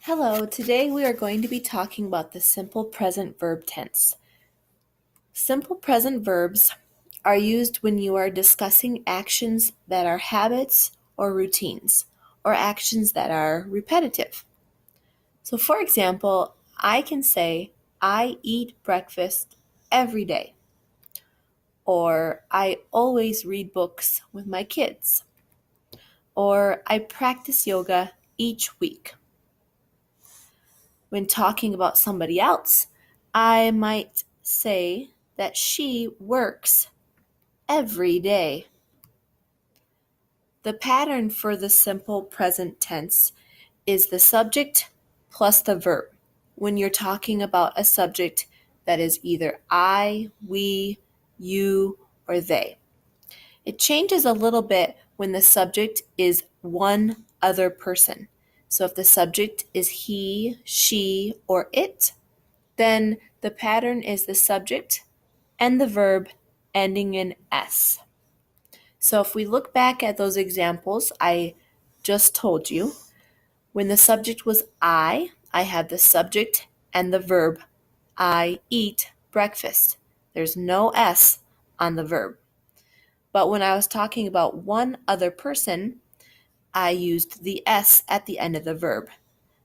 Hello, today we are going to be talking about the simple present verb tense. Simple present verbs are used when you are discussing actions that are habits or routines, or actions that are repetitive. So, for example, I can say, I eat breakfast every day, or I always read books with my kids, or I practice yoga each week. When talking about somebody else, I might say that she works every day. The pattern for the simple present tense is the subject plus the verb when you're talking about a subject that is either I, we, you, or they. It changes a little bit when the subject is one other person. So if the subject is he, she, or it, then the pattern is the subject and the verb ending in S. So if we look back at those examples I just told you, when the subject was I had the subject and the verb, I eat breakfast. There's no S on the verb. But when I was talking about one other person, I used the S at the end of the verb.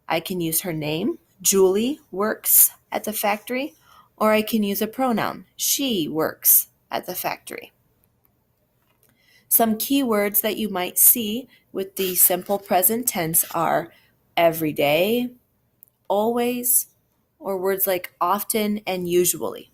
I can use her name, Julie works at the factory, or I can use a pronoun, she works at the factory. Some key words that you might see with the simple present tense are every day, always, or words like often and usually.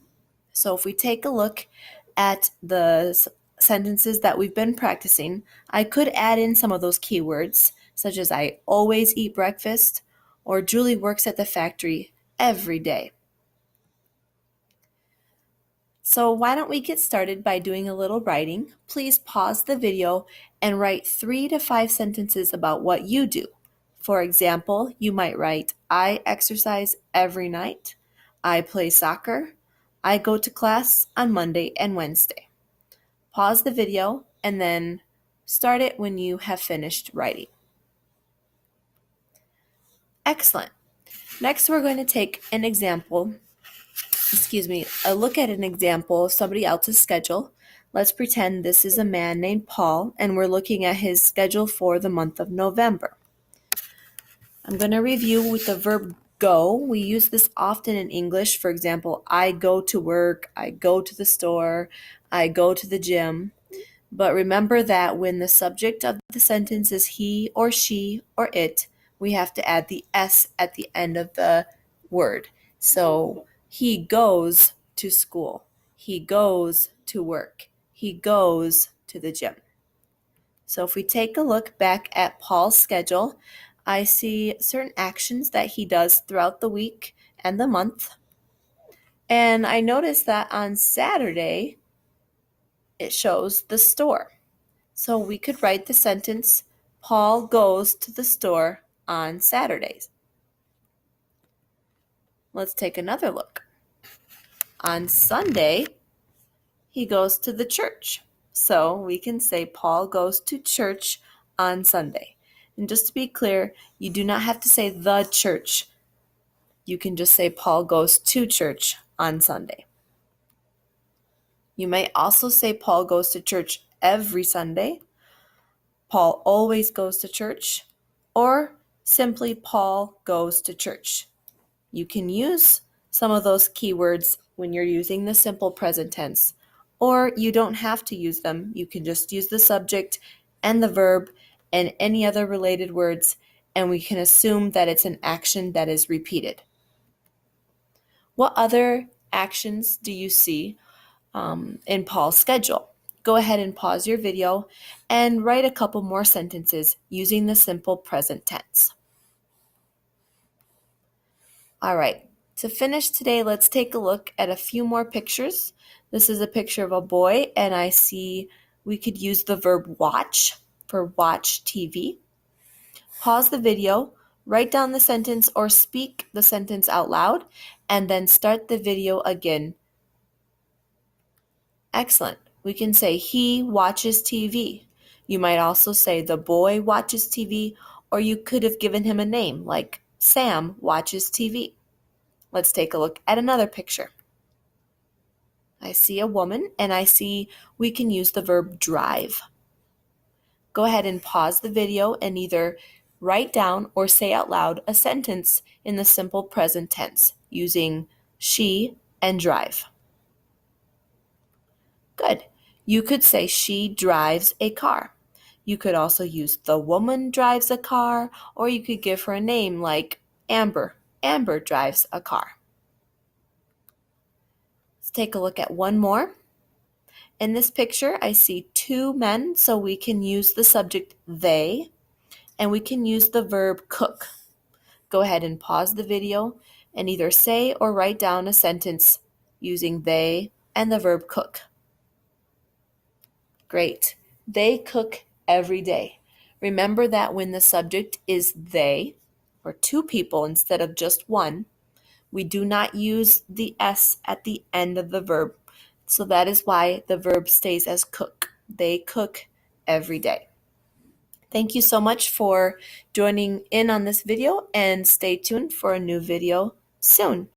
So if we take a look at the sentences that we've been practicing, I could add in some of those keywords, such as I always eat breakfast, or Julie works at the factory every day. So why don't we get started by doing a little writing? Please pause the video and write 3 to 5 sentences about what you do. For example, you might write, I exercise every night. I play soccer. I go to class on Monday and Wednesday. Pause the video and then start it when you have finished writing. Excellent. Next, we're going to take a look at an example of somebody else's schedule. Let's pretend this is a man named Paul, and we're looking at his schedule for the month of November. I'm going to review with the verb go. We use this often in English. For example, I go to work, I go to the store, I go to the gym. But remember that when the subject of the sentence is he or she or it, we have to add the S at the end of the word. So he goes to school. He goes to work. He goes to the gym. So if we take a look back at Paul's schedule, I see certain actions that he does throughout the week and the month. And I notice that on Saturday, it shows the store. So we could write the sentence, Paul goes to the store on Saturdays. Let's take another look. On Sunday, he goes to the church. So we can say Paul goes to church on Sunday. And just to be clear, you do not have to say the church. You can just say Paul goes to church on Sunday. You may also say Paul goes to church every Sunday. Paul always goes to church, or simply Paul goes to church. You can use some of those keywords when you're using the simple present tense, or you don't have to use them. You can just use the subject and the verb and any other related words, and we can assume that it's an action that is repeated. What other actions do you see in Paul's schedule? Go ahead and pause your video and write a couple more sentences using the simple present tense. All right, to finish today, let's take a look at a few more pictures. This is a picture of a boy, and I see we could use the verb watch for watch TV. Pause the video, write down the sentence or speak the sentence out loud, and then start the video again. Excellent. We can say he watches TV. You might also say the boy watches TV, or you could have given him a name like Sam watches TV. Let's take a look at another picture. I see a woman and I see we can use the verb drive. Go ahead and pause the video and either write down or say out loud a sentence in the simple present tense using she and drive. Good. You could say she drives a car. You could also use the woman drives a car, or you could give her a name like Amber. Amber drives a car. Let's take a look at one more. In this picture, I see two men, so we can use the subject they, and we can use the verb cook. Go ahead and pause the video and either say or write down a sentence using they and the verb cook. Great. They cook every day. Remember that when the subject is they, or two people instead of just one, we do not use the S at the end of the verb. So that is why the verb stays as cook. They cook every day. Thank you so much for joining in on this video and stay tuned for a new video soon.